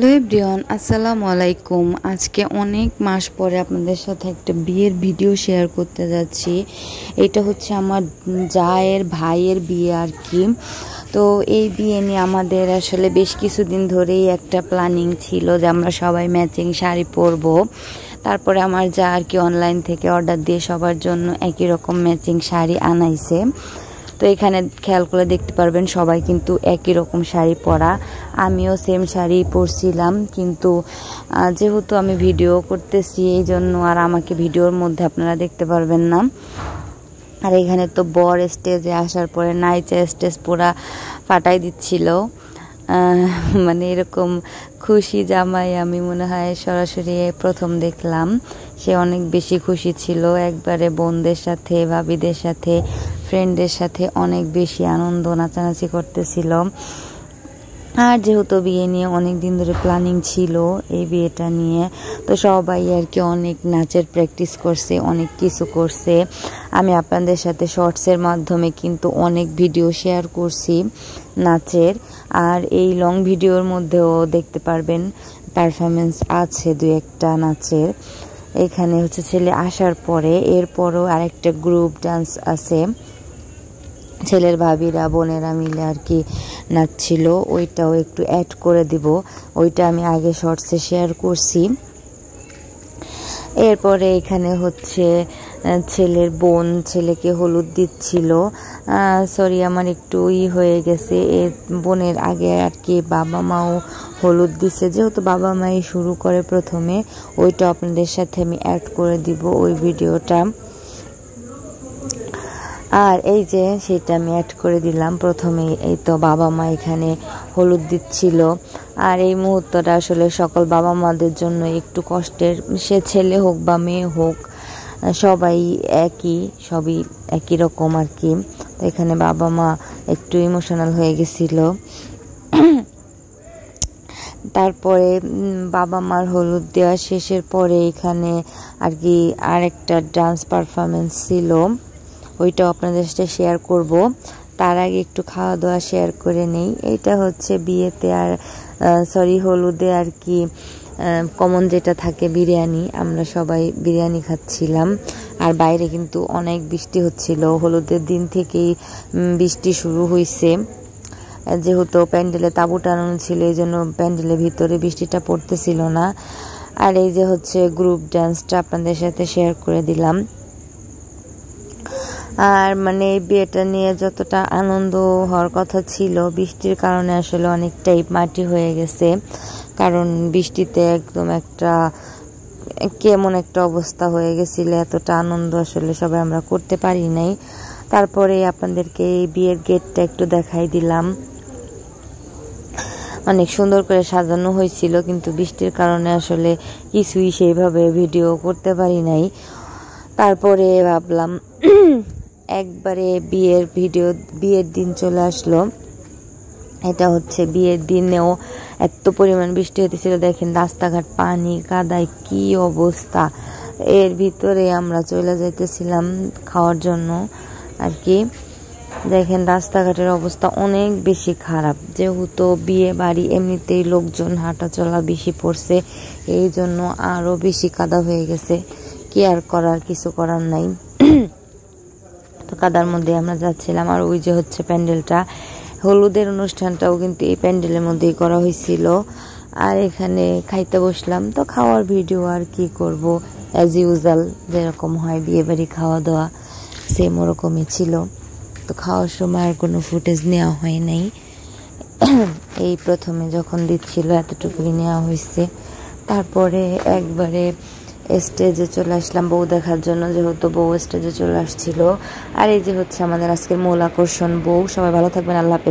Hello everyone, আসসালামু আলাইকুম। আজকে অনেক মাস পরে আপনাদের সাথে একটা বিয়ের ভিডিও শেয়ার করতে যাচ্ছি। এটা হচ্ছে আমার জায়ের ভাইয়ের বিয়ে আর কি। তো এই বিয়ে নিয়ে আমাদের আসলে বেশ কিছুদিন ধরেই একটা প্ল্যানিং ছিল যে আমরা সবাই ম্যাচিং শাড়ি পরবো। তারপরে আমার যা আর কি অনলাইন থেকে অর্ডার দিয়ে সবার জন্য একই রকম ম্যাচিং শাড়ি আনাইছে। তো এখানে খেয়াল করে দেখতে পারবেন সবাই কিন্তু একই রকম শাড়ি পরা। আমিও সেম শাড়ি পরছিলাম, কিন্তু যেহেতু আমি ভিডিও করতেছি এই জন্য আর আমাকে ভিডিওর মধ্যে আপনারা দেখতে পারবেন না। আর এখানে তো বর স্টেজে আসার পরে নাইচে স্টেজ পুরা ফাটাই দিচ্ছিল। মানে এরকম খুশি জামাই আমি মনে হয় সরাসরি প্রথম দেখলাম। সে অনেক বেশি খুশি ছিল, একবারে বোনদের সাথে ভাবিদের সাথে ফ্রেন্ডদের সাথে অনেক বেশি আনন্দ নাচানাচি করতেছিল। আর যেহেতু বিয়ে নিয়ে অনেক দিন ধরে প্ল্যানিং ছিল এই বিয়েটা নিয়ে, তো সবাই আর কি অনেক নাচের প্র্যাকটিস করছে, অনেক কিছু করছে। আমি আপনাদের সাথে শর্টসের মাধ্যমে কিন্তু অনেক ভিডিও শেয়ার করছি নাচের, আর এই লং ভিডিওর মধ্যেও দেখতে পারবেন পারফরমেন্স আছে দু একটা নাচের। এখানে হচ্ছে ছেলে আসার পরে এরপরও আরেকটা গ্রুপ ডান্স আছে, ছেলের ভাবিরা বোনেরা মিলে আর কি নাচছিল। ওইটাও একটু অ্যাড করে দিব, ওইটা আমি আগে শর্টসে শেয়ার করছি। এরপরে এখানে হচ্ছে ছেলের বোন ছেলেকে হলুদ দিচ্ছিল। সরি আমার একটু হয়ে গেছে, এর বোনের আগে আর কি বাবা মাও হলুদ দিছে, যেহেতু বাবা মাই শুরু করে প্রথমে, ওইটা আপনাদের সাথে আমি অ্যাড করে দিব ওই ভিডিওটা। আর এই যে সেটা আমি অ্যাড করে দিলাম প্রথমে। এই তো বাবা মা এখানে হলুদ দিচ্ছিল। আর এই মুহূর্তটা আসলে সকল বাবা মাদের জন্য একটু কষ্টের, সে ছেলে হোক বা মেয়ে হোক সবাই সবই একই রকম আর কি। তো এখানে বাবা মা একটু ইমোশনাল হয়ে গেছিল। তারপরে বাবা মার হলুদ দেওয়া শেষের পরে এখানে আর কি আরেকটা ডান্স পারফরমেন্স ছিল, ওইটাও আপনাদের সাথে শেয়ার করব। তার আগে একটু খাওয়া দাওয়া শেয়ার করে নেই। এটা হচ্ছে বিয়েতে আর হলুদে আর কি কমন যেটা থাকে বিরিয়ানি, আমরা সবাই বিরিয়ানি খাচ্ছিলাম। আর বাইরে কিন্তু অনেক বৃষ্টি হচ্ছিল, হলুদের দিন থেকেই বৃষ্টি শুরু হয়েছে। যেহেতু প্যান্ডেলে তাঁবু টানানো ছিল এই জন্য প্যান্ডেলের ভিতরে বৃষ্টিটা পড়তেছিল না। আর এই যে হচ্ছে গ্রুপ ডান্সটা আপনাদের সাথে শেয়ার করে দিলাম। আর মানে এই বিয়েটা নিয়ে যতটা আনন্দ হওয়ার কথা ছিল, বৃষ্টির কারণে আসলে অনেকটাই মাটি হয়ে গেছে। কারণ বৃষ্টিতে একদম একটা কেমন একটা অবস্থা হয়ে গেছিল, এতটা আনন্দ আসলে সবাই আমরা করতে পারি নাই। তারপরে আপনাদেরকে এই বিয়ের গেটটা একটু দেখাই দিলাম, অনেক সুন্দর করে সাজানো হয়েছিল, কিন্তু বৃষ্টির কারণে আসলে কিছুই সেইভাবে ভিডিও করতে পারি নাই। তারপরে ভাবলাম একবারে বিয়ের দিন চলে আসলো। এটা হচ্ছে বিয়ের দিনেও এত পরিমাণ বৃষ্টি হতেছিল, দেখেন রাস্তাঘাট পানি কাদায় কি অবস্থা। এর ভিতরে আমরা চলে যাইতেছিলাম খাওয়ার জন্য আর কি। দেখেন রাস্তাঘাটের অবস্থা অনেক বেশি খারাপ, যেহেতু বিয়ে বাড়ি এমনিতেই লোকজন হাঁটা চলা বেশি পড়ছে, এই জন্য আরো বেশি কাদা হয়ে গেছে। কি আর করার, কিছু করার নাই। তো কাদার মধ্যে আমরা যাচ্ছিলাম। আর ওই যে হচ্ছে প্যান্ডেলটা, হলুদের অনুষ্ঠানটাও কিন্তু এই প্যান্ডেলের মধ্যেই করা হয়েছিল। আর এখানে খাইতে বসলাম, তো খাওয়ার ভিডিও আর কি করব, অ্যাজ ইউজুয়াল যেরকম হয় বিয়ে বাড়ি খাওয়া দাওয়া সেম ওরকমই ছিল। তো খাওয়ার সময় আর কোনো ফুটেজ নেওয়া হয় নাই, এই প্রথমে যখন দিচ্ছিল এতটুকুই নেওয়া হয়েছে। তারপরে একবারে স্টেজে চলে আসলাম বউ দেখার জন্য, যেহেতু বউ স্টেজে চলে আসছিল। আর এই যে হচ্ছে আমাদের আজকের মূল আকর্ষণ বউ। সবাই ভালো থাকবেন, আল্লাহ হাফেজ।